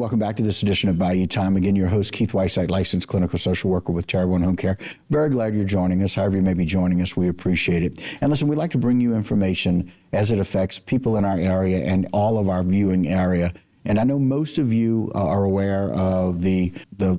welcome back to this edition of Bayou Time. Again, your host, Keith Whiteside, licensed clinical social worker with Terrebonne Home Care. Very glad you're joining us. However you may be joining us, we appreciate it. And listen, we'd like to bring you information as it affects people in our area and all of our viewing area. And I know most of you are aware of the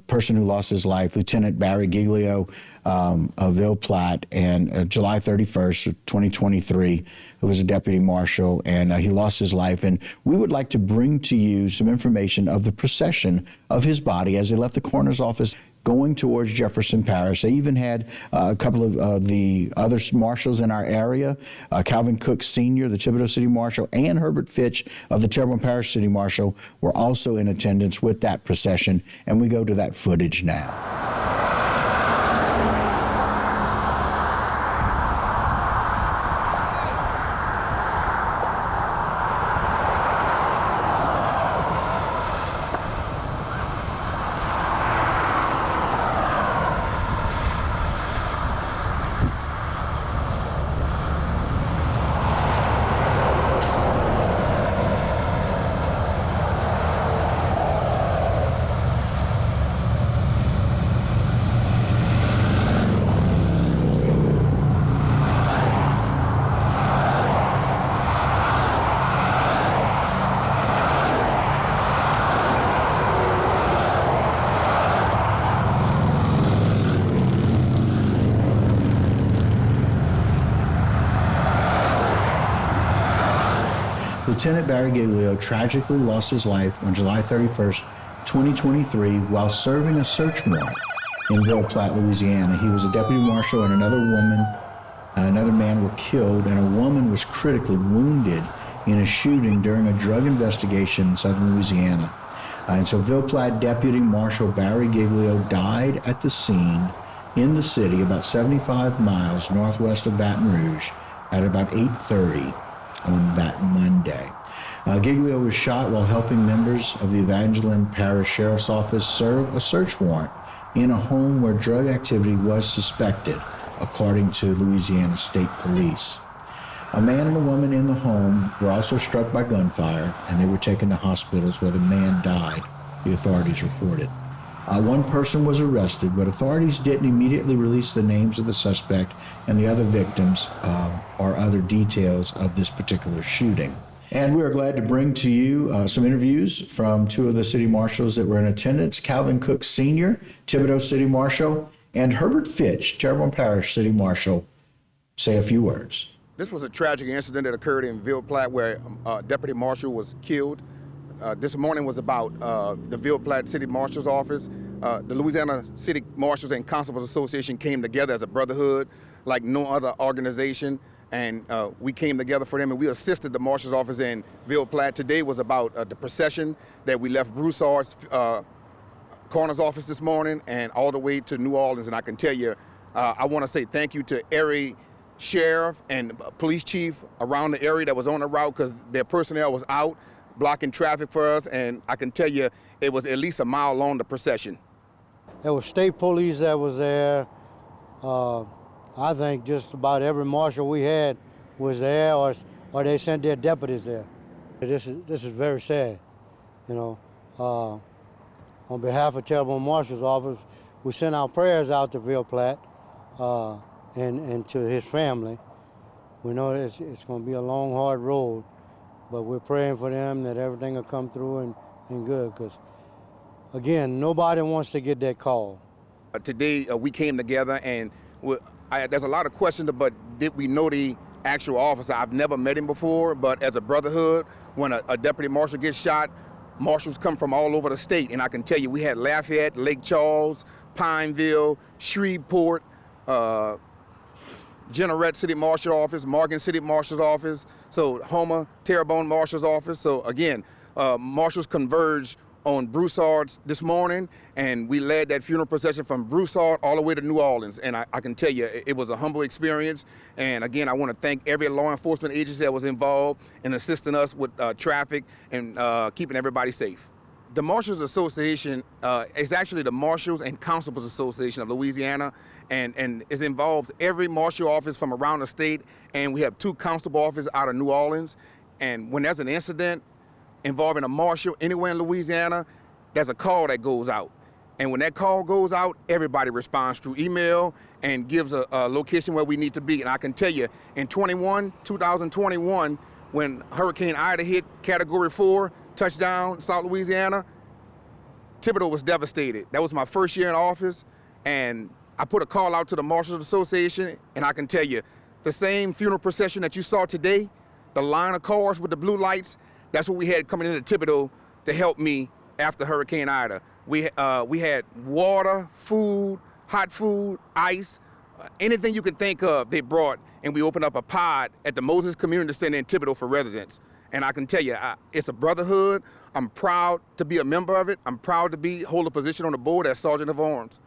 person who lost his life, Lieutenant Barry Giglio of Ville Platte, and July 31st, 2023, who was a deputy marshal, and he lost his life. And we would like to bring to you some information of the procession of his body as they left the coroner's office going towards Jefferson Parish. They even had a couple of the other marshals in our area, Calvin Cook Sr., the Thibodeau City Marshal, and Herbert Fitch of the Terrebonne Parish City Marshal were also in attendance with that procession, and we go to that footage now. Lieutenant Barry Giglio tragically lost his life on July 31st, 2023, while serving a search warrant in Ville Platte, Louisiana. He was a deputy marshal, and another man were killed, and a woman was critically wounded in a shooting during a drug investigation in southern Louisiana. And so Ville Platte Deputy Marshal Barry Giglio died at the scene in the city about 75 miles northwest of Baton Rouge at about 8:30 on that Monday. Giglio was shot while helping members of the Evangeline Parish Sheriff's Office serve a search warrant in a home where drug activity was suspected, according to Louisiana State Police. A man and a woman in the home were also struck by gunfire, and they were taken to hospitals where the man died, the authorities reported. One person was arrested, but authorities didn't immediately release the names of the suspect and the other victims or other details of this particular shooting. And we are glad to bring to you some interviews from two of the city marshals that were in attendance, Calvin Cook Sr., Thibodeau City Marshal, and Herbert Fitch, Terrebonne Parish City Marshal, say a few words. This was a tragic incident that occurred in Ville Platte where a deputy marshal was killed. This morning was about the Ville Platte City Marshal's office. The Louisiana City Marshals and Constables Association came together as a brotherhood like no other organization, and we came together for them, and we assisted the Marshal's office in Ville Platte. Today was about the procession that we left Broussard's coroner's office this morning and all the way to New Orleans. And I can tell you, I want to say thank you to every sheriff and police chief around the area that was on the route, because their personnel was out blocking traffic for us, and I can tell you it was at least a mile long, the procession. There was state police that was there. I think just about every marshal we had was there, or they sent their deputies there. This is very sad, you know. On behalf of Terrebonne Marshal's office, we send our prayers out to Ville Platte and to his family. We know it's going to be a long, hard road, but we're praying for them that everything will come through and good, because, again, nobody wants to get that call. Today, we came together, and there's a lot of questions, but did we know the actual officer? I've never met him before, but as a brotherhood, when a deputy marshal gets shot, marshals come from all over the state, and I can tell you, we had Lafayette, Lake Charles, Pineville, Shreveport, Jeanerette City Marshal Office, Morgan City Marshal's Office, so Houma, Terrebonne Marshal's Office. So again, marshals converged on Broussard this morning, and we led that funeral procession from Broussard all the way to New Orleans. And I can tell you, it was a humble experience. And again, I want to thank every law enforcement agency that was involved in assisting us with traffic and keeping everybody safe. The Marshals Association is actually the Marshals and Constables Association of Louisiana, and it involves every marshal office from around the state, and we have 2 constable offices out of New Orleans. And when there's an incident involving a marshal anywhere in Louisiana, there's a call that goes out. And when that call goes out, everybody responds through email and gives a location where we need to be. And I can tell you, in 2021, when Hurricane Ida hit Category 4, touchdown, South Louisiana, Thibodaux was devastated. That was my first year in office, and I put a call out to the Marshals Association, and I can tell you, the same funeral procession that you saw today, the line of cars with the blue lights, that's what we had coming into Thibodaux to help me after Hurricane Ida. We had water, food, hot food, ice, anything you could think of they brought, and we opened up a pod at the Moses Community Center in Thibodaux for residents. And I can tell you, it's a brotherhood. I'm proud to be a member of it. I'm proud to hold a position on the board as Sergeant of Arms.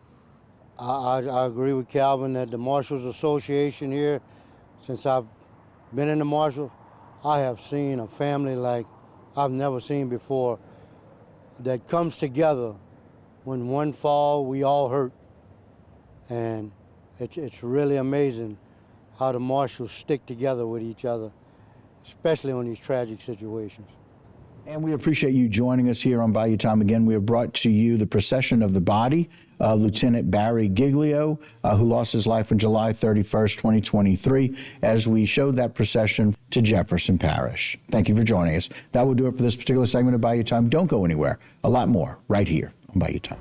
I agree with Calvin that the Marshals Association here, since I've been in the Marshals, I have seen a family like I've never seen before that comes together. When one fall, we all hurt. And it's really amazing how the Marshals stick together with each other, especially on these tragic situations. And we appreciate you joining us here on Bayou Time. Again, we have brought to you the procession of the body of Lieutenant Barry Giglio, who lost his life on July 31st, 2023, as we showed that procession to Jefferson Parish. Thank you for joining us. That will do it for this particular segment of Bayou Time. Don't go anywhere. A lot more right here on Bayou Time.